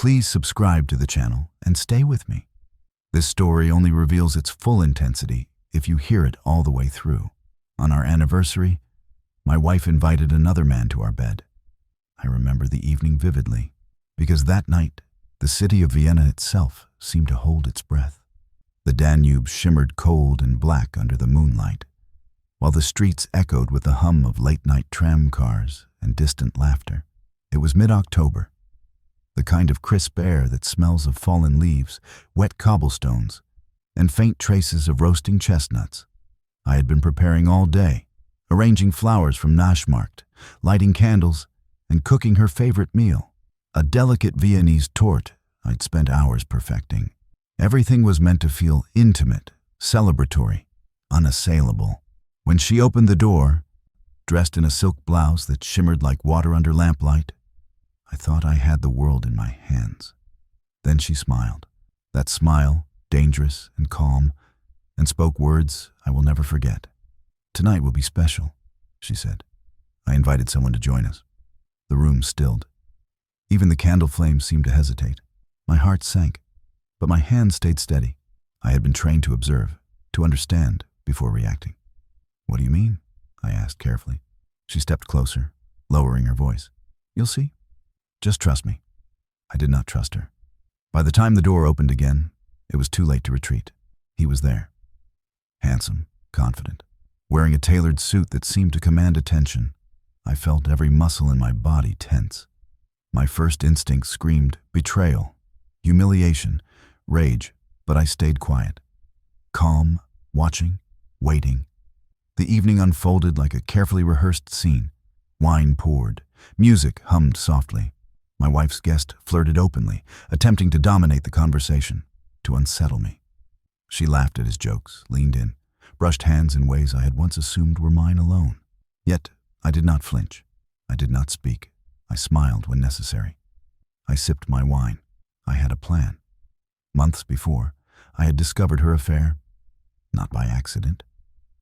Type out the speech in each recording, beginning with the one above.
Please subscribe to the channel and stay with me. This story only reveals its full intensity if you hear it all the way through. On our anniversary, my wife invited another man to our bed. I remember the evening vividly, because that night, the city of Vienna itself seemed to hold its breath. The Danube shimmered cold and black under the moonlight, while the streets echoed with the hum of late-night tram cars and distant laughter. It was mid-October, the kind of crisp air that smells of fallen leaves, wet cobblestones, and faint traces of roasting chestnuts. I had been preparing all day, arranging flowers from Naschmarkt, lighting candles, and cooking her favorite meal, a delicate Viennese torte I'd spent hours perfecting. Everything was meant to feel intimate, celebratory, unassailable. When she opened the door, dressed in a silk blouse that shimmered like water under lamplight, I thought I had the world in my hands. Then she smiled, that smile, dangerous and calm, and spoke words I will never forget. "Tonight will be special," she said. I invited someone to join us. The room stilled. Even the candle flames seemed to hesitate. My heart sank, but my hands stayed steady. I had been trained to observe, to understand before reacting. "What do you mean?" I asked carefully. She stepped closer, lowering her voice. "You'll see. Just trust me." I did not trust her. By the time the door opened again, it was too late to retreat. He was there. Handsome, confident, wearing a tailored suit that seemed to command attention. I felt every muscle in my body tense. My first instinct screamed betrayal, humiliation, rage, but I stayed quiet. Calm, watching, waiting. The evening unfolded like a carefully rehearsed scene. Wine poured. Music hummed softly. My wife's guest flirted openly, attempting to dominate the conversation, to unsettle me. She laughed at his jokes, leaned in, brushed hands in ways I had once assumed were mine alone. Yet, I did not flinch. I did not speak. I smiled when necessary. I sipped my wine. I had a plan. Months before, I had discovered her affair, not by accident,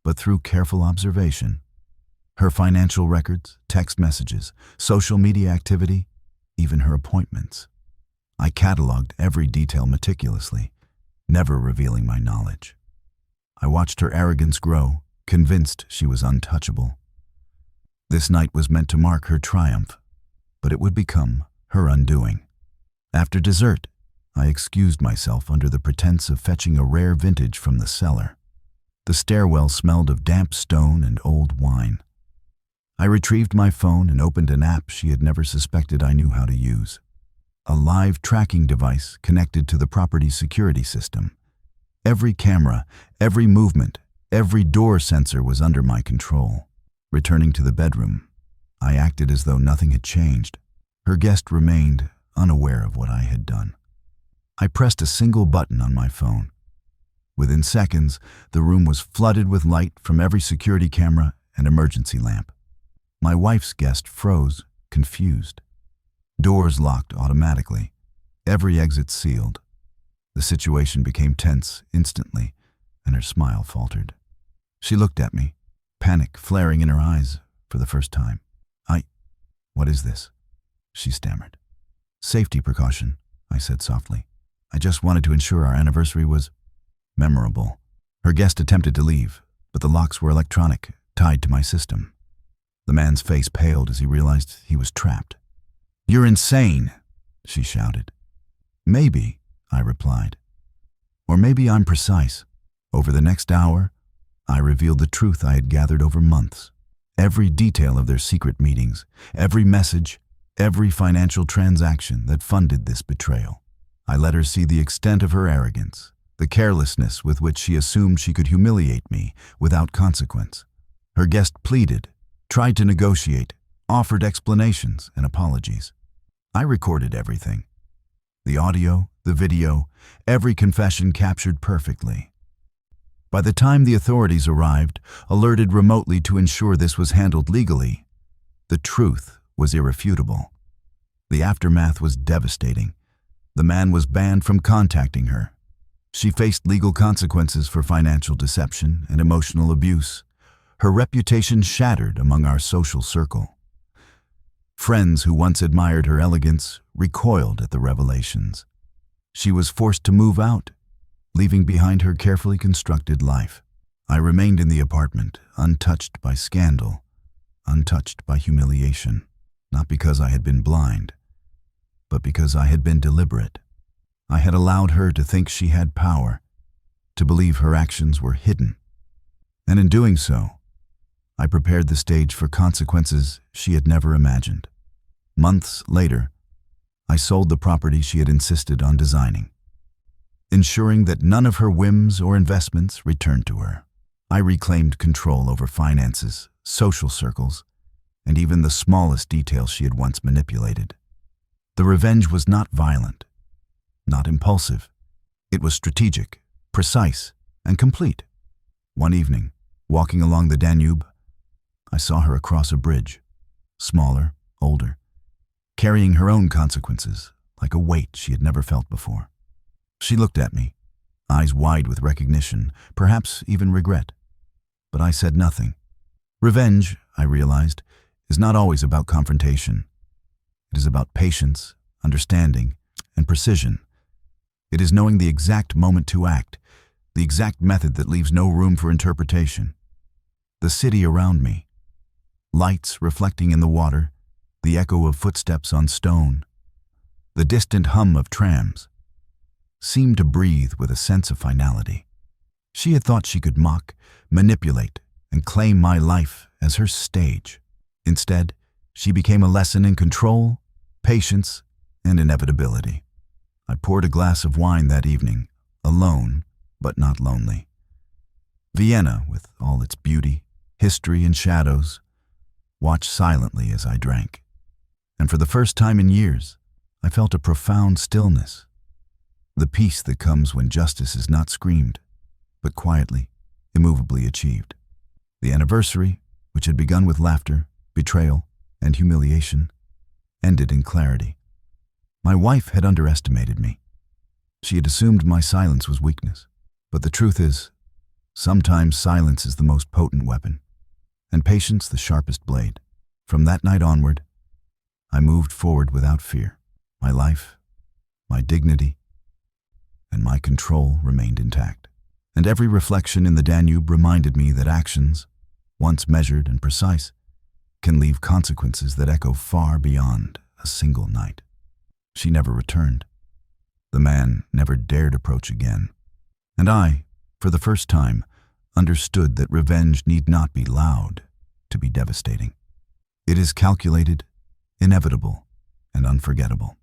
but through careful observation. Her financial records, text messages, social media activity, even her appointments. I cataloged every detail meticulously, never revealing my knowledge. I watched her arrogance grow, convinced she was untouchable. This night was meant to mark her triumph, but it would become her undoing. After dessert, I excused myself under the pretense of fetching a rare vintage from the cellar. The stairwell smelled of damp stone and old wine. I retrieved my phone and opened an app she had never suspected I knew how to use. A live tracking device connected to the property's security system. Every camera, every movement, every door sensor was under my control. Returning to the bedroom, I acted as though nothing had changed. Her guest remained unaware of what I had done. I pressed a single button on my phone. Within seconds, the room was flooded with light from every security camera and emergency lamp. My wife's guest froze, confused. Doors locked automatically, every exit sealed. The situation became tense instantly, and her smile faltered. She looked at me, panic flaring in her eyes for the first time. What is this?" she stammered. "Safety precaution," I said softly. "I just wanted to ensure our anniversary was memorable." Her guest attempted to leave, but the locks were electronic, tied to my system. The man's face paled as he realized he was trapped. "You're insane," she shouted. "Maybe," I replied. "Or maybe I'm precise." Over the next hour, I revealed the truth I had gathered over months. Every detail of their secret meetings, every message, every financial transaction that funded this betrayal. I let her see the extent of her arrogance, the carelessness with which she assumed she could humiliate me without consequence. Her guest pleaded, tried to negotiate, offered explanations and apologies. I recorded everything. The audio, the video, every confession captured perfectly. By the time the authorities arrived, alerted remotely to ensure this was handled legally, the truth was irrefutable. The aftermath was devastating. The man was banned from contacting her. She faced legal consequences for financial deception and emotional abuse. Her reputation shattered among our social circle. Friends who once admired her elegance recoiled at the revelations. She was forced to move out, leaving behind her carefully constructed life. I remained in the apartment, untouched by scandal, untouched by humiliation, not because I had been blind, but because I had been deliberate. I had allowed her to think she had power, to believe her actions were hidden. And in doing so, I prepared the stage for consequences she had never imagined. Months later, I sold the property she had insisted on designing, ensuring that none of her whims or investments returned to her. I reclaimed control over finances, social circles, and even the smallest details she had once manipulated. The revenge was not violent, not impulsive. It was strategic, precise, and complete. One evening, walking along the Danube, I saw her across a bridge, smaller, older, carrying her own consequences, like a weight she had never felt before. She looked at me, eyes wide with recognition, perhaps even regret. But I said nothing. Revenge, I realized, is not always about confrontation. It is about patience, understanding, and precision. It is knowing the exact moment to act, the exact method that leaves no room for interpretation. The city around me, lights reflecting in the water, the echo of footsteps on stone, the distant hum of trams, seemed to breathe with a sense of finality. She had thought she could mock, manipulate, and claim my life as her stage. Instead, she became a lesson in control, patience, and inevitability. I poured a glass of wine that evening, alone, but not lonely. Vienna, with all its beauty, history, and shadows, watched silently as I drank. And for the first time in years, I felt a profound stillness, the peace that comes when justice is not screamed, but quietly, immovably achieved. The anniversary, which had begun with laughter, betrayal, and humiliation, ended in clarity. My wife had underestimated me. She had assumed my silence was weakness. But the truth is, sometimes silence is the most potent weapon, and patience the sharpest blade. From that night onward, I moved forward without fear. My life, my dignity, and my control remained intact. And every reflection in the Danube reminded me that actions, once measured and precise, can leave consequences that echo far beyond a single night. She never returned. The man never dared approach again. And I, for the first time, understood that revenge need not be loud to be devastating. It is calculated, inevitable, and unforgettable.